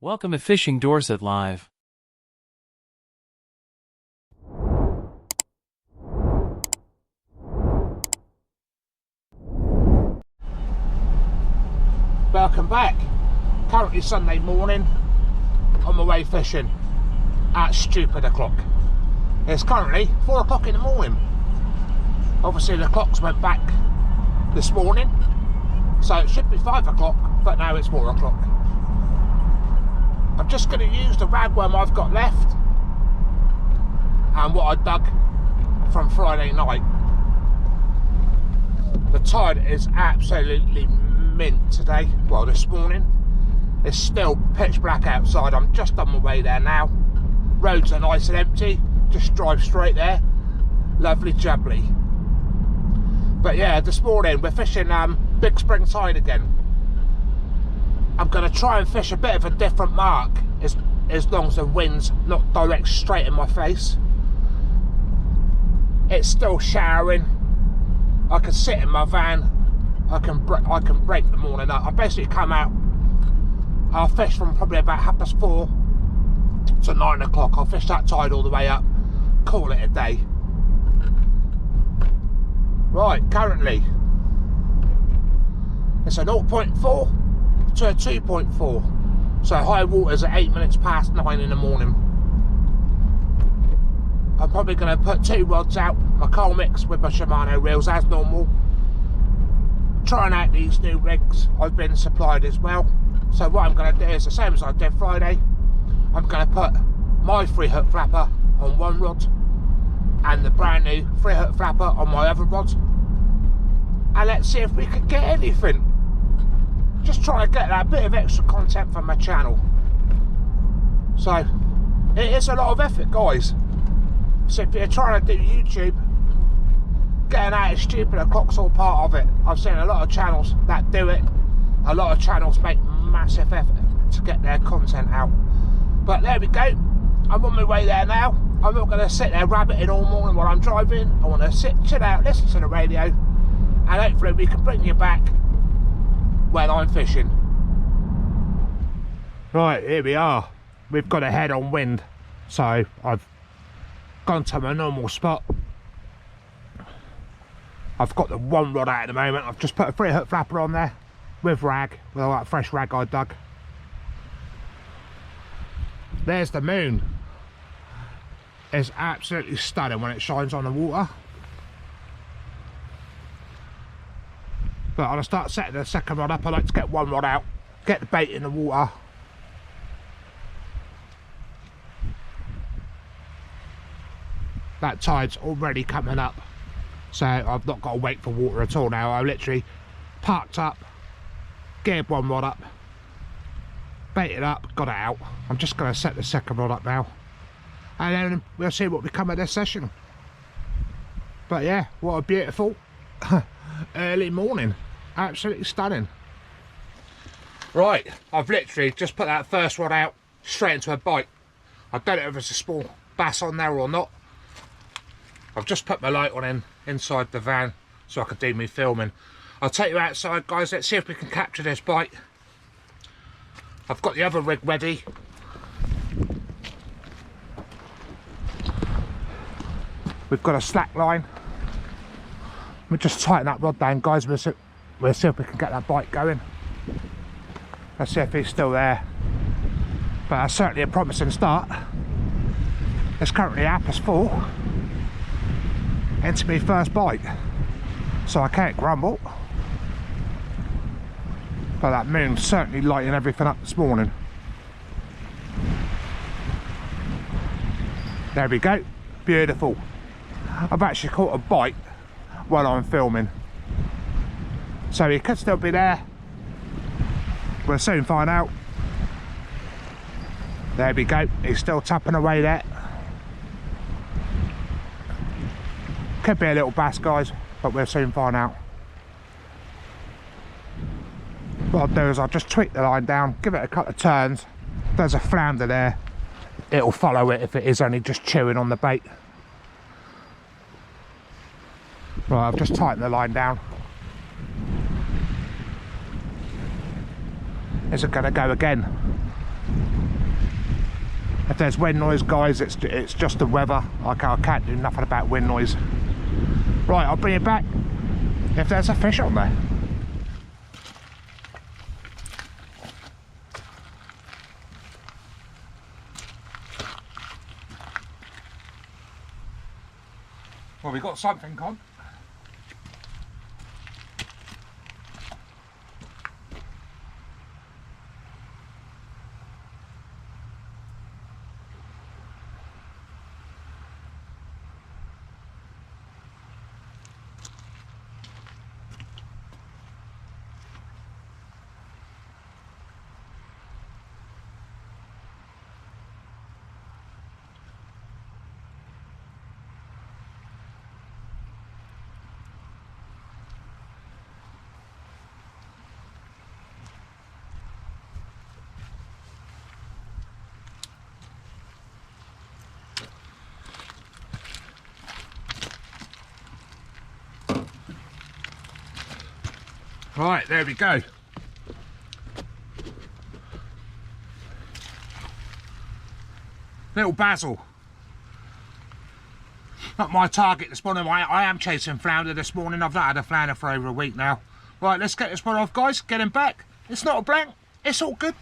Welcome to Fishing Dorset Live. Welcome back. Currently Sunday morning, on my way fishing at stupid o'clock. It's currently 4 o'clock in the morning. Obviously the clocks went back this morning, so it should be 5 o'clock, but now it's 4 o'clock. I'm just going to use the ragworm I've got left and what I dug from Friday night. The tide is absolutely mint today, well this morning. It's still pitch black outside. I'm just on my way there now. Roads are nice and empty, just drive straight there. Lovely jubbly. But yeah, this morning we're fishing big spring tide again. I'm going to try and fish a bit of a different mark as long as the wind's not direct straight in my face. It's still showering. I can sit in my van. I can break the morning up. I basically come out. I'll fish from probably about 4:30 to 9 o'clock. I'll fish that tide all the way up. Call it a day. Right, currently it's a 0.4 to a 2.4. So high water's at 8 minutes past 9 in the morning. I'm probably going to put 2 rods out, my coal mix with my Shimano reels as normal. Trying out these new rigs I've been supplied as well. So what I'm going to do is the same as I did Friday. I'm going to put my 3-hook flapper on one rod and the brand new 3-hook flapper on my other rod. And let's see if we can get anything. Just trying to get that bit of extra content for my channel. So it is a lot of effort, guys. So if you're trying to do YouTube, getting out at stupid o'clock's all part of it. I've seen a lot of channels that do it. A lot of channels make massive effort to get their content out. But there we go. I'm on my way there now. I'm not going to sit there rabbiting all morning while I'm driving. I want to sit, chill out, listen to the radio, and hopefully we can bring you back when I'm fishing. Right, here we are. We've got a head on wind, so I've gone to my normal spot. I've got the one rod out at the moment. I've just put a 3-hook flapper on there with rag, with all that fresh rag I dug. There's the moon. It's absolutely stunning when it shines on the water. But I'll start setting the second rod up. I like to get one rod out, get the bait in the water. That tide's already coming up, so I've not got to wait for water at all now. I literally parked up, geared one rod up, baited up, got it out. I'm just going to set the second rod up now, and then we'll see what become of this session. But yeah, what a beautiful early morning. Absolutely stunning. Right, I've literally just put that first rod out straight into a bite. I don't know if there's a small bass on there or not. I've just put my light on inside the van so I can do me filming. I'll take you outside, guys. Let's see if we can capture this bite. I've got the other rig ready. We've got a slack line. We'll just tighten that rod down, guys. We'll see if we can get that bite going. Let's see if he's still there. But that's certainly a promising start. It's currently 4:30 into my first bite, so I can't grumble. But that moon's certainly lighting everything up this morning. There we go. Beautiful. I've actually caught a bite while I'm filming, so he could still be there. We'll soon find out. There we go. He's still tapping away there. Could be a little bass, guys, but we'll soon find out. What I'll do is I'll just tweak the line down, give it a couple of turns. If there's a flounder there, it'll follow it if it is only just chewing on the bait. Right, I've just tightened the line down. Is it going to go again? If there's wind noise, guys, it's just the weather. I can't do nothing about wind noise. Right, I'll bring it back if there's a fish on there. Well, we got something on. Right, there we go. Little basil. Not my target this morning. I am chasing flounder this morning. I've not had a flounder for over a week now. Right, let's get this one off, guys. Get him back. It's not a blank. It's all good.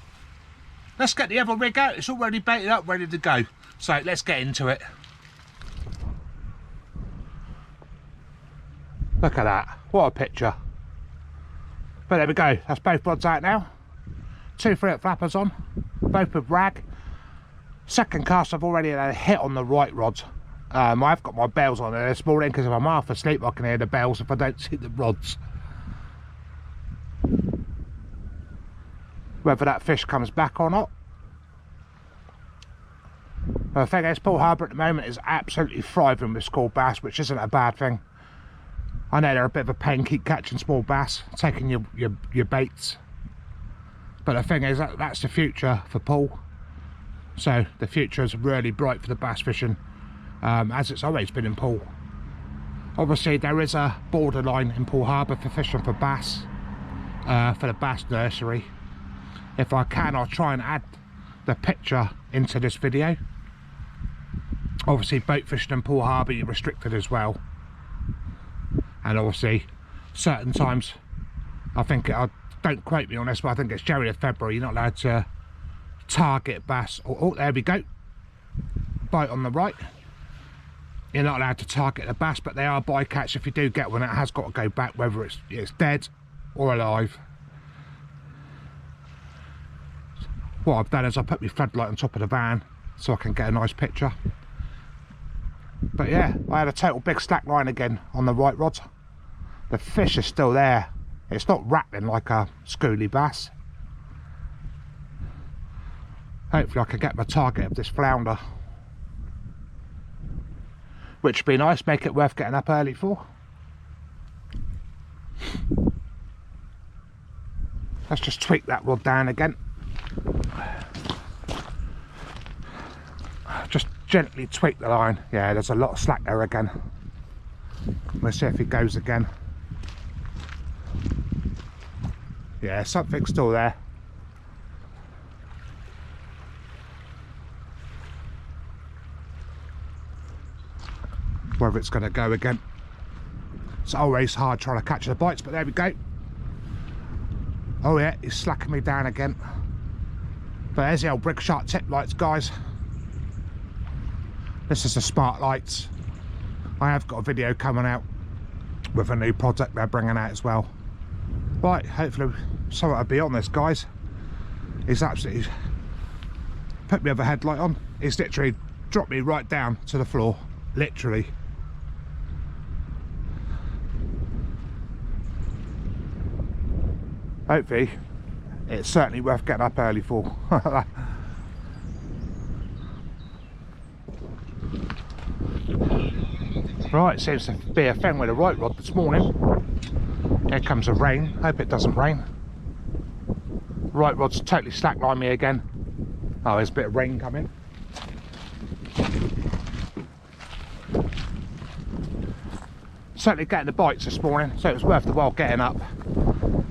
Let's get the other rig out. It's already baited up, ready to go. So let's get into it. Look at that. What a picture. But there we go, that's both rods out now. 2 3/8 flappers on, both with rag. Second cast, I've already had a hit on the right rods. I've got my bells on there this morning because if I'm half asleep I can hear the bells if I don't see the rods. Whether that fish comes back or not. The thing is, Poole Harbour at the moment is absolutely thriving with school bass, which isn't a bad thing. I know they're a bit of a pain, keep catching small bass, taking your baits. But the thing is, that's the future for Poole. So the future is really bright for the bass fishing, as it's always been in Poole. Obviously there is a borderline in Poole Harbour for fishing for bass, for the bass nursery. If I can, I'll try and add the picture into this video. Obviously boat fishing in Poole Harbour you're restricted as well. And obviously, certain times, I think, don't quote me on this, but I think it's January or February, you're not allowed to target bass. Oh, there we go. Bite on the right. You're not allowed to target the bass, but they are bycatch. If you do get one, it has got to go back, whether it's dead or alive. What I've done is I put my floodlight on top of the van so I can get a nice picture. But yeah, I had a total big slack line again on the right rod. The fish is still there. It's not rattling like a schooly bass. Hopefully I can get my target of this flounder, which would be nice, make it worth getting up early for. Let's just tweak that rod down again. Just gently tweak the line. Yeah, there's a lot of slack there again. We'll see if he goes again. Yeah, something's still there. Whether it's going to go again. It's always hard trying to catch the bites, but there we go. Oh yeah, he's slacking me down again. But there's the old brick shark tip lights, guys. This is the smart lights. I have got a video coming out with a new project they're bringing out as well. Right, hopefully something will be on this, guys. He's absolutely put me with a headlight on. He's literally dropped me right down to the floor, literally. Hopefully it's certainly worth getting up early for. Right, seems to be a thing with the right rod this morning. Here comes the rain. Hope it doesn't rain. Right rod's totally slacklined me again. Oh, there's a bit of rain coming. Certainly getting the bites this morning, so it was worth the while getting up.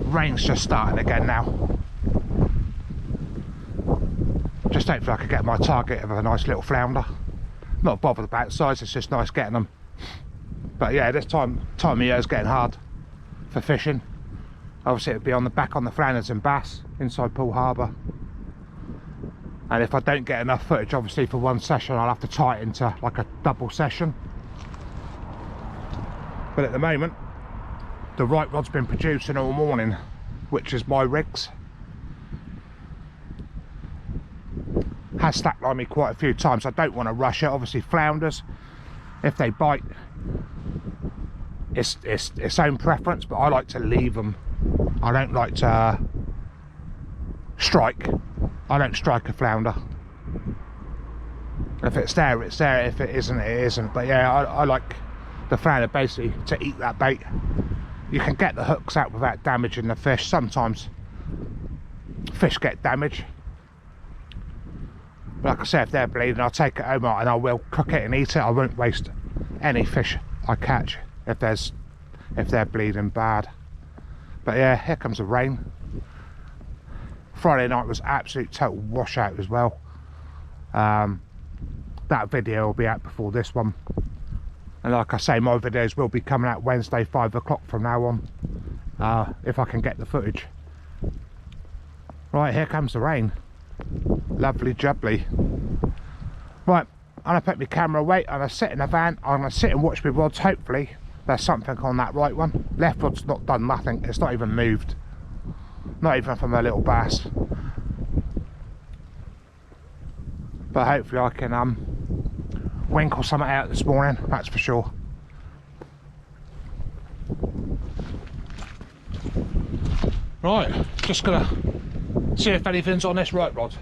Rain's just starting again now. just don't feel I could get my target of a nice little flounder. Not bothered about size, it's just nice getting them. But yeah, this time of year is getting hard for fishing. Obviously it'll be on the back on the flounders and bass inside Poole Harbour. And if I don't get enough footage, obviously for one session, I'll have to tie it into like a double session. But at the moment, the right rod's been producing all morning, which is my rigs. Has slacklined me quite a few times. I don't want to rush it. Obviously flounders, if they bite, it's its own preference, but I like to leave them. I don't like to strike. I don't strike a flounder. If it's there, it's there. If it isn't, it isn't. But yeah, I like the flounder basically to eat that bait. You can get the hooks out without damaging the fish. Sometimes fish get damaged. But like I said, if they're bleeding, I'll take it home and I will cook it and eat it. I won't waste any fish I catch if they're bleeding bad. But yeah, here comes the rain. Friday night was absolute total washout as well. That video will be out before this one. And like I say, my videos will be coming out Wednesday 5 o'clock from now on, if I can get the footage. Right, here comes the rain. Lovely jubbly. Right, I'm going to put my camera away, I'm going to sit in the van, I'm going to sit and watch my rods. Hopefully there's something on that right one. Left rod's not done nothing, it's not even moved. Not even from a little bass. But hopefully I can winkle something out this morning, that's for sure. Right, just gonna see if anything's on this right rod.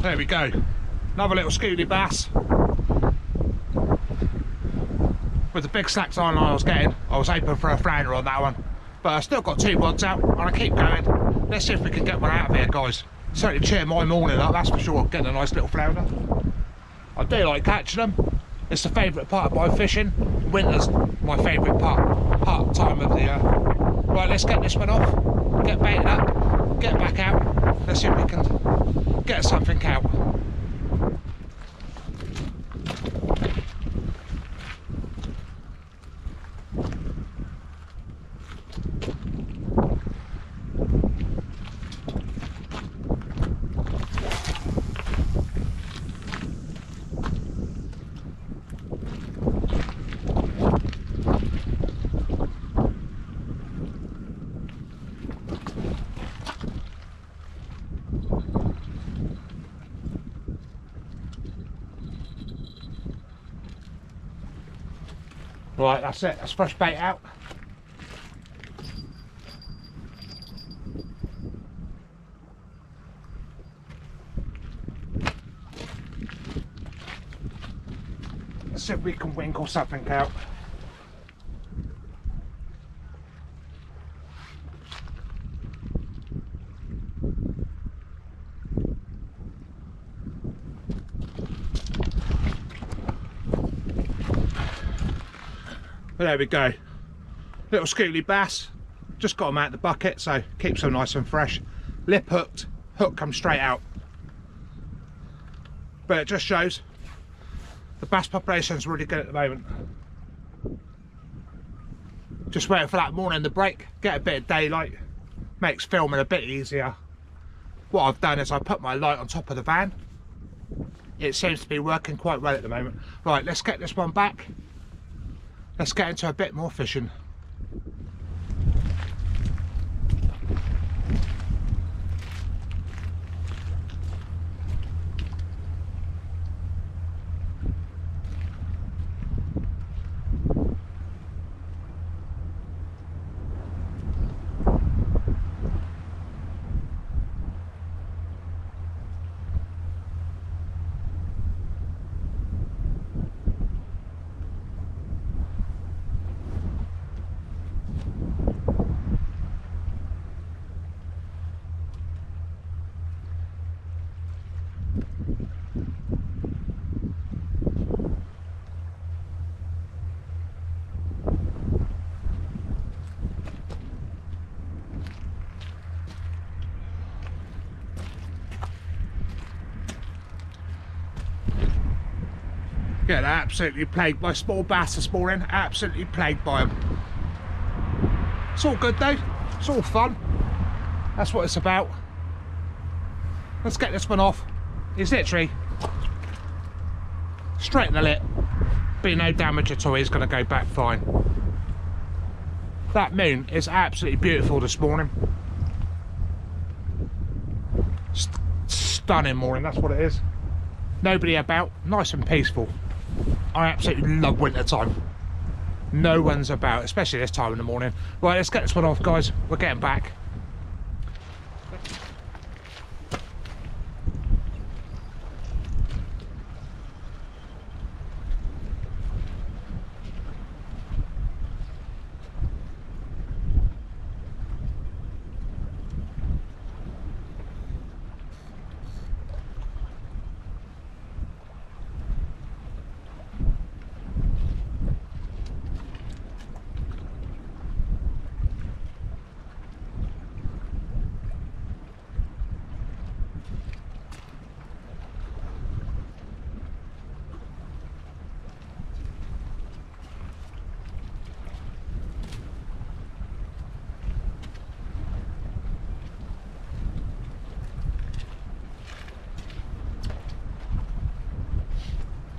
There we go, another little schooly bass. With the big slacks on I was getting, I was hoping for a flounder on that one. But I've still got 2 rods out and I keep going. Let's see if we can get one out of here, guys. Certainly cheer my morning up, that's for sure, getting a nice little flounder. I do like catching them. It's the favourite part of my fishing. Winter's my favourite time of the year. Right, let's get this one off, get baited up, get back out. Let's see if we can get something out. Right, that's it, that's fresh bait out. Let's see if we can winkle something out. But there we go, little schooly bass, just got them out of the bucket, so keeps them nice and fresh. Lip hooked, hook comes straight out. But it just shows the bass population's really good at the moment. Just waiting for that morning to break, get a bit of daylight, makes filming a bit easier. What I've done is I put my light on top of the van. It seems to be working quite well at the moment. Right, let's get this one back. Let's get into a bit more fishing. Getting absolutely plagued by small bass this morning. Absolutely plagued by them. It's all good though. It's all fun. That's what it's about. Let's get this one off. He's literally straight in the lip. Be no damage at all. He's going to go back fine. That moon is absolutely beautiful this morning. Stunning morning, that's what it is. Nobody about, nice and peaceful. I absolutely love winter time. No one's about, especially this time in the morning. Right, let's get this one off, guys. We're getting back.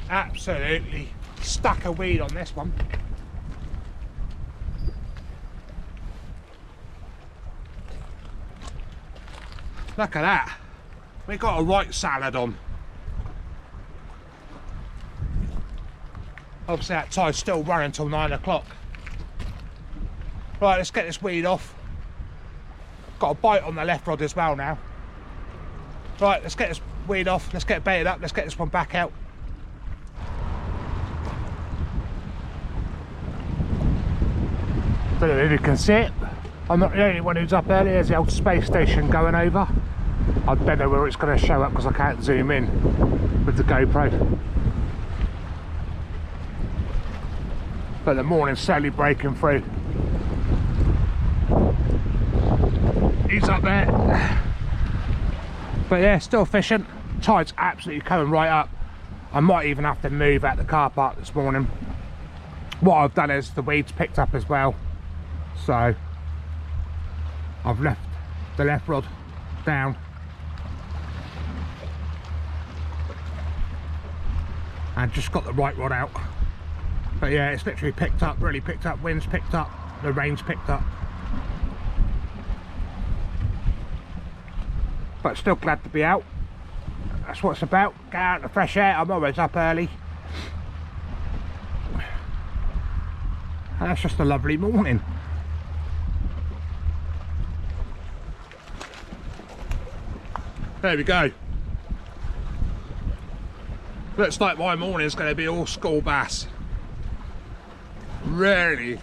Absolutely stuck a weed on this one. Look at that. We got a right salad on. Obviously that tide's still running until 9 o'clock. Right, let's get this weed off. Got a bite on the left rod as well now. Right, let's get this weed off. Let's get it baited up. Let's get this one back out. Don't know if you can see it. I'm not the only one who's up early. There's the old space station going over. I don't know where it's going to show up because I can't zoom in with the GoPro. But the morning's slowly breaking through. He's up there. But yeah, still fishing. Tide's absolutely coming right up. I might even have to move out the car park this morning. What I've done is the weeds picked up as well. So I've left the left rod down and just got the right rod out. But yeah, it's literally picked up, really picked up, wind's picked up, the rain's picked up. But still glad to be out. That's what it's about. Get out in the fresh air. I'm always up early. And that's just a lovely morning. There we go. Looks like my morning is going to be all school bass. Really,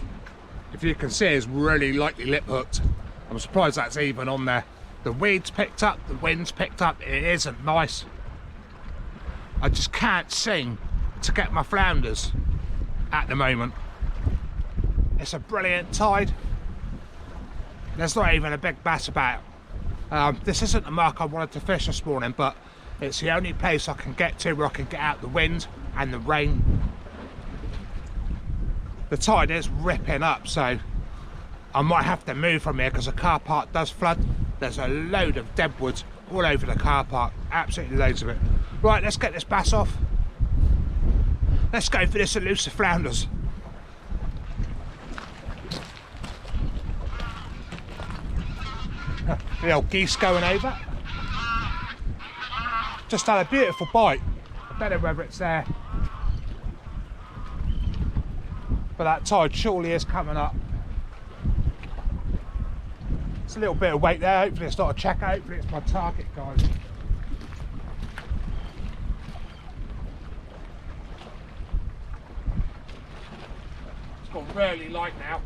if you can see, it's really lightly lip hooked. I'm surprised that's even on there. The weeds picked up, the wind's picked up. It isn't nice. I just can't seem to get my flounders at the moment. It's a brilliant tide. There's not even a big bass about. This isn't the mark I wanted to fish this morning, but it's the only place I can get to where I can get out the wind and the rain. The tide is ripping up, so I might have to move from here because the car park does flood. There's a load of deadwood all over the car park, absolutely loads of it. Right, let's get this bass off. Let's go for this elusive flounders. The old geese going over. Just had a beautiful bite. I don't know whether it's there, but that tide surely is coming up. It's a little bit of weight there. Hopefully it's not a checker. Hopefully it's my target, guys. It's got really light now.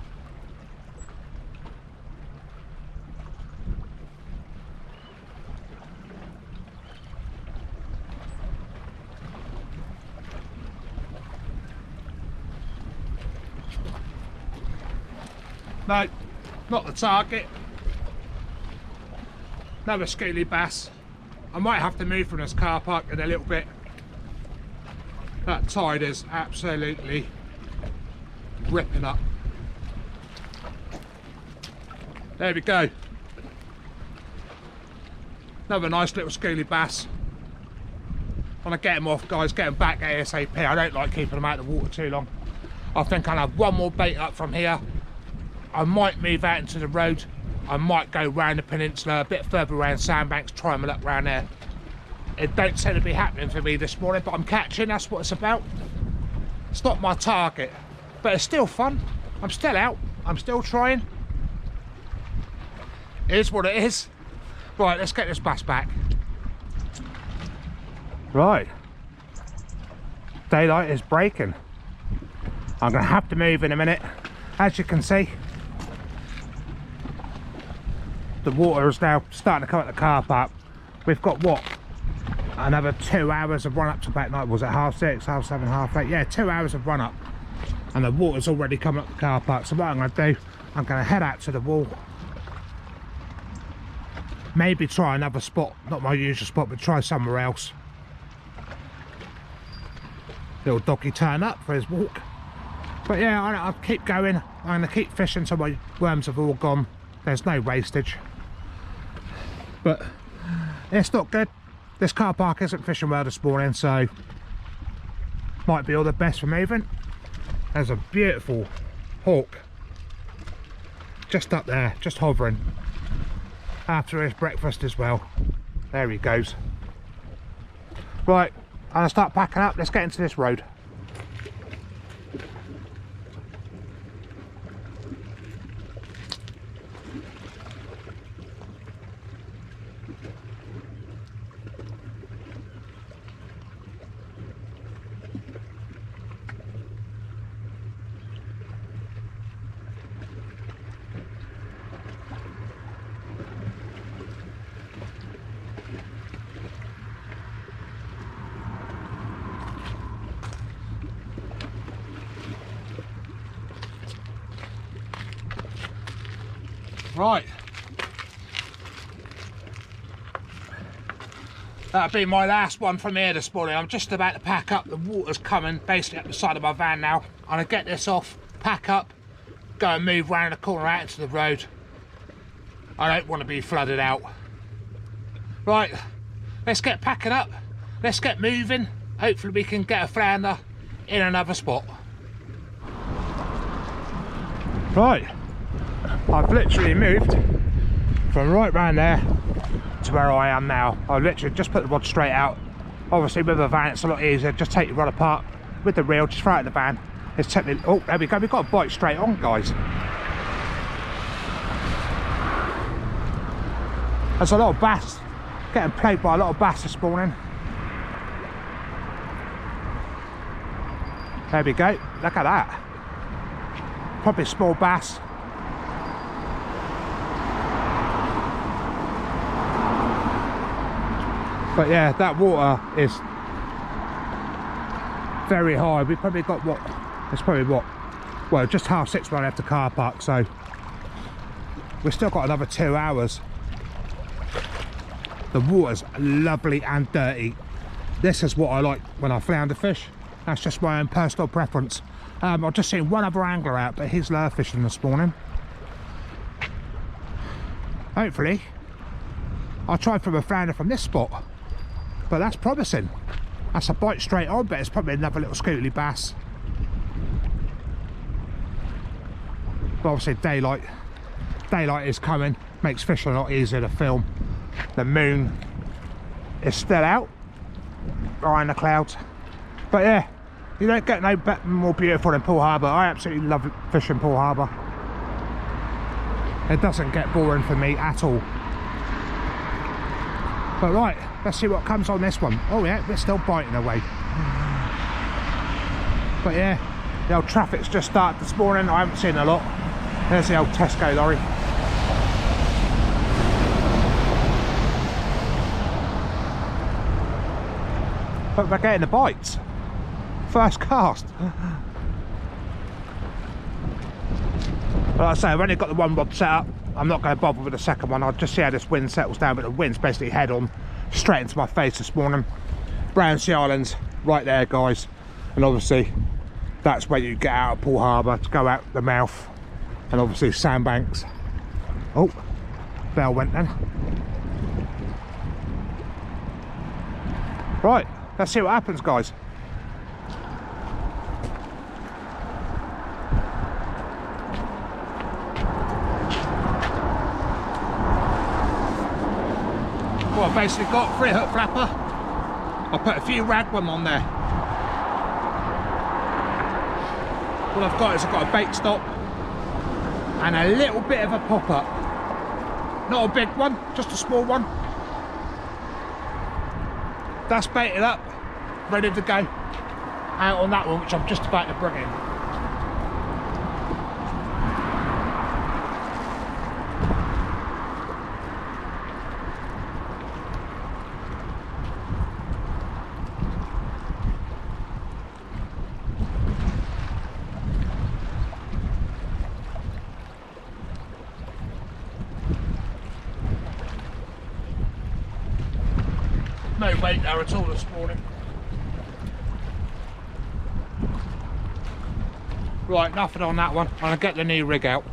No, not the target. Another schooly bass. I might have to move from this car park in a little bit. That tide is absolutely ripping up. There we go. Another nice little schooly bass. I want to get them off, guys, get them back ASAP. I don't like keeping them out of the water too long. I think I'll have one more bait up from here. I might move out into the road. I might go round the peninsula, a bit further around Sandbanks, try my luck round there. It don't seem to be happening for me this morning, but I'm catching, that's what it's about. It's not my target, but it's still fun. I'm still out, I'm still trying. It is what it is. Right, let's get this bass back. Right. Daylight is breaking. I'm going to have to move in a minute. As you can see, the water is now starting to come at the car park. We've got what? Another 2 hours of run up to about night. Was it 6:30, 7:30, 8:30? Yeah, 2 hours of run up. And the water's already coming up the car park. So what I'm going to do, I'm going to head out to the wall. Maybe try another spot. Not my usual spot, but try somewhere else. Little doggy turn up for his walk. But yeah, I'll keep going. I'm going to keep fishing till my worms have all gone. There's no wastage. But it's not good. This car park isn't fishing well this morning, so might be all the best for moving. There's a beautiful hawk just up there, just hovering after his breakfast as well. There he goes. Right, I'm going to start packing up. Let's get into this road. Right, that'll be my last one from here this morning. I'm just about to pack up. The water's coming basically up the side of my van now. I'm going to get this off, pack up, go and move round the corner out into the road. I don't want to be flooded out. Right, let's get packing up, let's get moving. Hopefully we can get a flounder in another spot. Right. I've literally moved from right round there to where I am now. I've literally just put the rod straight out. Obviously with a van it's a lot easier. Just take your rod apart with the reel, just throw it in the van. It's technically, oh there we go, we've got a bite straight on, guys. There's a lot of bass, getting played by a lot of bass this morning. There we go, look at that. Probably small bass. But yeah, that water is very high. We've probably got what? It's probably what? Well, just 6:30 when I left the car park, so we've still got another 2 hours. The water's lovely and dirty. This is what I like when I flounder fish. That's just my own personal preference. I've just seen one other angler out, but he's lure fishing this morning. Hopefully, I'll try for a flounder from this spot. But that's promising. That's a bite straight on, but it's probably another little schooly bass. But obviously daylight is coming, makes fishing a lot easier to film. The moon is still out behind the clouds. But yeah, you don't get no more beautiful than Poole Harbour. I absolutely love fishing Poole Harbour. It doesn't get boring for me at all. But right, let's see what comes on this one. Oh yeah, they're still biting away. But yeah, the old traffic's just started this morning. I haven't seen a lot. There's the old Tesco lorry. But we're getting the bites. First cast. Like I say, I've only got the one rod set up. I'm not going to bother with the second one. I'll just see how this wind settles down, but the wind's basically head on straight into my face this morning. Brownsea Islands right there, guys. And obviously that's where you get out of Poole Harbour to go out the mouth, and obviously sandbanks. Oh, bell went then. Right, let's see what happens, guys. Well, I've basically got 3-hook flapper. I put a few ragworm on there. What I've got is I've got a bait stop and a little bit of a pop-up. Not a big one, just a small one. That's baited up, ready to go out on that one, which I'm just about to bring in. No bait there at all this morning. Right, nothing on that one. I'm going to get the new rig out.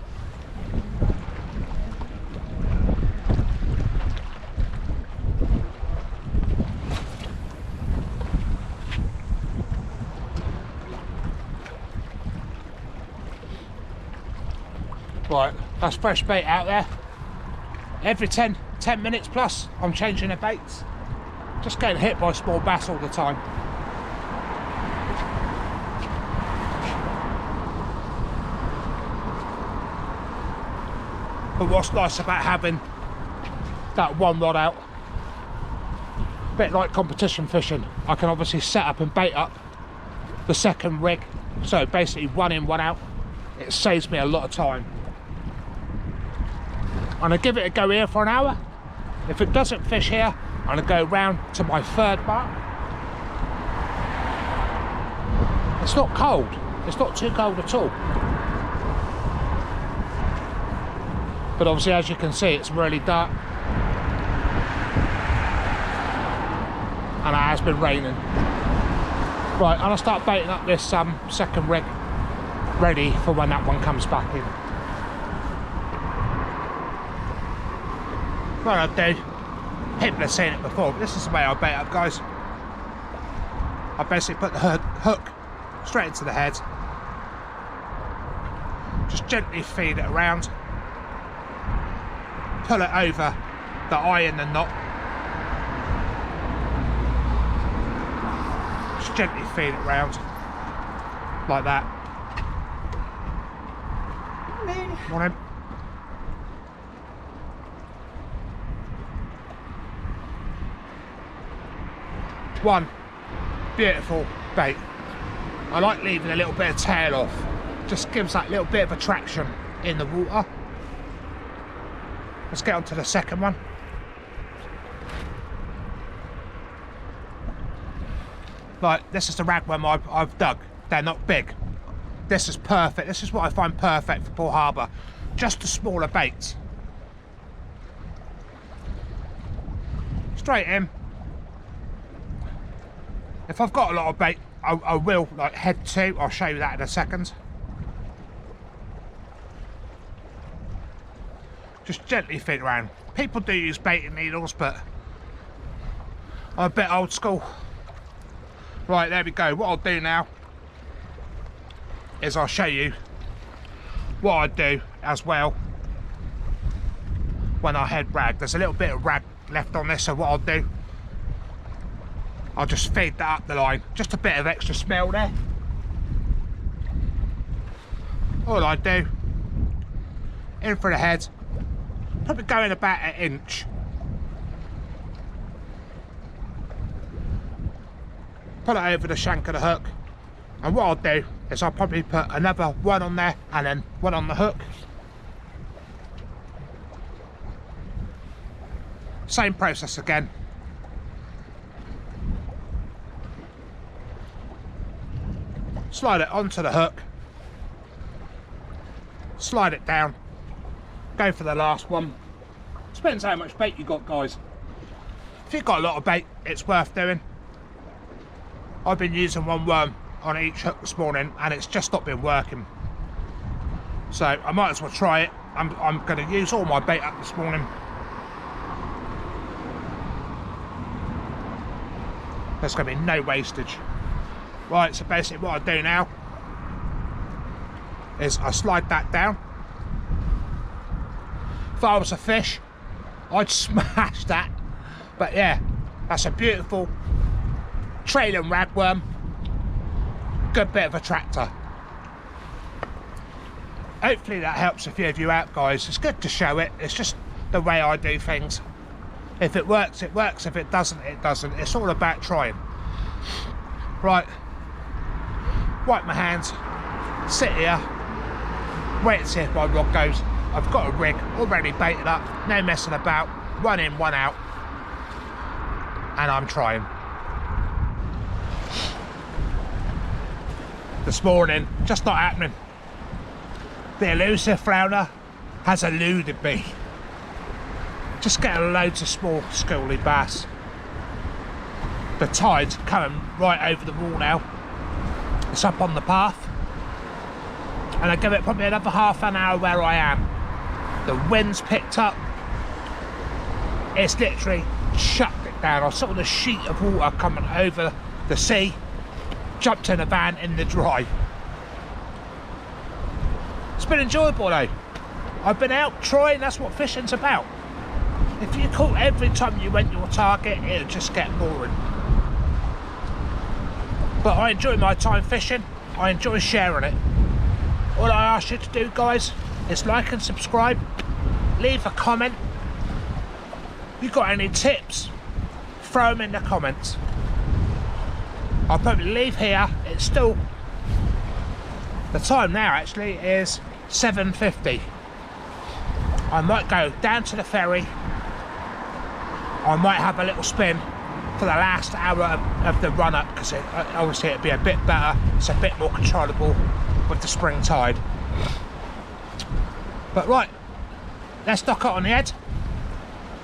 Right, that's fresh bait out there. Every 10 minutes plus, I'm changing the baits. Just getting hit by small bass all the time. But what's nice about having that one rod out, a bit like competition fishing, I can obviously set up and bait up the second rig. So basically 1 in, 1 out. It saves me a lot of time. I'm going to give it a go here for an hour. If it doesn't fish here, I'm going to go round to my third mark. It's not cold. It's not too cold at all. But obviously, as you can see, it's really dark. And it has been raining. Right, I'm going to start baiting up this second rig, ready for when that one comes back in. What I do, people have seen it before, but this is the way I bait up, guys. I basically put the hook straight into the head, just gently feed it around, pull it over the eye in the knot, just gently feed it around like that. Morning. One beautiful bait. I like leaving a little bit of tail off, just gives that little bit of attraction in the water. Let's get on to the second one. Like, this is the ragworm I've dug. They're not big. This is perfect. This is what I find perfect for Poole Harbour. Just the smaller baits. Straight in. If I've got a lot of bait, I will like head to. I'll show you that in a second. Just gently feed around. People do use baiting needles, but I'm a bit old school. Right, there we go. What I'll do now is I'll show you what I do as well when I head rag. There's a little bit of rag left on this, so what I'll do, I'll just feed that up the line. Just a bit of extra smell there. All I do, in for the head, probably going about 1 inch. Pull it over the shank of the hook. And what I'll do is I'll probably put another one on there and then one on the hook. Same process again. Slide it onto the hook, slide it down, go for the last one. Depends how much bait you got, guys. If you've got a lot of bait, it's worth doing. I've been using one worm on each hook this morning and it's just not been working. So I might as well try it. I'm going to use all my bait up this morning. There's going to be no wastage. Right, so basically what I do now is I slide that down. If I was a fish, I'd smash that. But yeah, that's a beautiful trailing ragworm. Good bit of a tractor. Hopefully that helps a few of you out, guys. It's good to show it. It's just the way I do things. If it works, it works. If it doesn't, it doesn't. It's all about trying. Right. Wipe my hands. Sit here. Wait and see if my rod goes. I've got a rig already baited up. No messing about. One in, one out. And I'm trying. This morning, just not happening. The elusive flounder has eluded me. Just getting loads of small schooly bass. The tide's coming right over the wall now. It's up on the path. And I give it probably another half an hour where I am. The wind's picked up. It's literally chucked it down. I saw the sheet of water coming over the sea. Jumped in a van in the dry. It's been enjoyable though. I've been out trying, that's what fishing's about. If you caught every time you went your target, it'll just get boring. But I enjoy my time fishing, I enjoy sharing it. All I ask you to do, guys, is like and subscribe, leave a comment. If you've got any tips, throw them in the comments. I'll probably leave here. It's still, the time now actually is 7:50. I might go down to the ferry. I might have a little spin for the last hour of the run up, because obviously it'd be a bit better. It's a bit more controllable with the spring tide. But right, let's knock it on the head.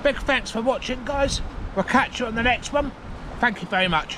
Big thanks for watching, guys. We'll catch you on the next one. Thank you very much.